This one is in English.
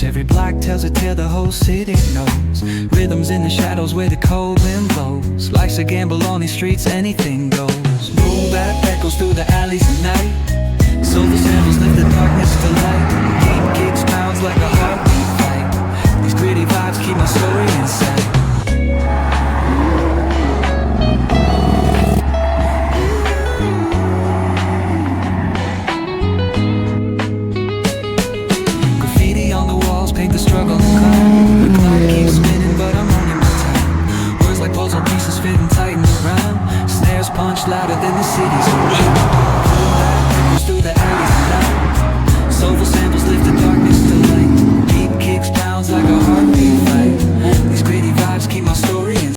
knows. Every block tells a tale the whole city knows. Rhythms in the shadows where the cold wind blows. Life's a gamble on these streets, anything goes. Boom bap echoes through the alleys at night. Silver samples lift the darkness to light. Game kicks pounds like a heartbeat fight. These gritty vibes keep my story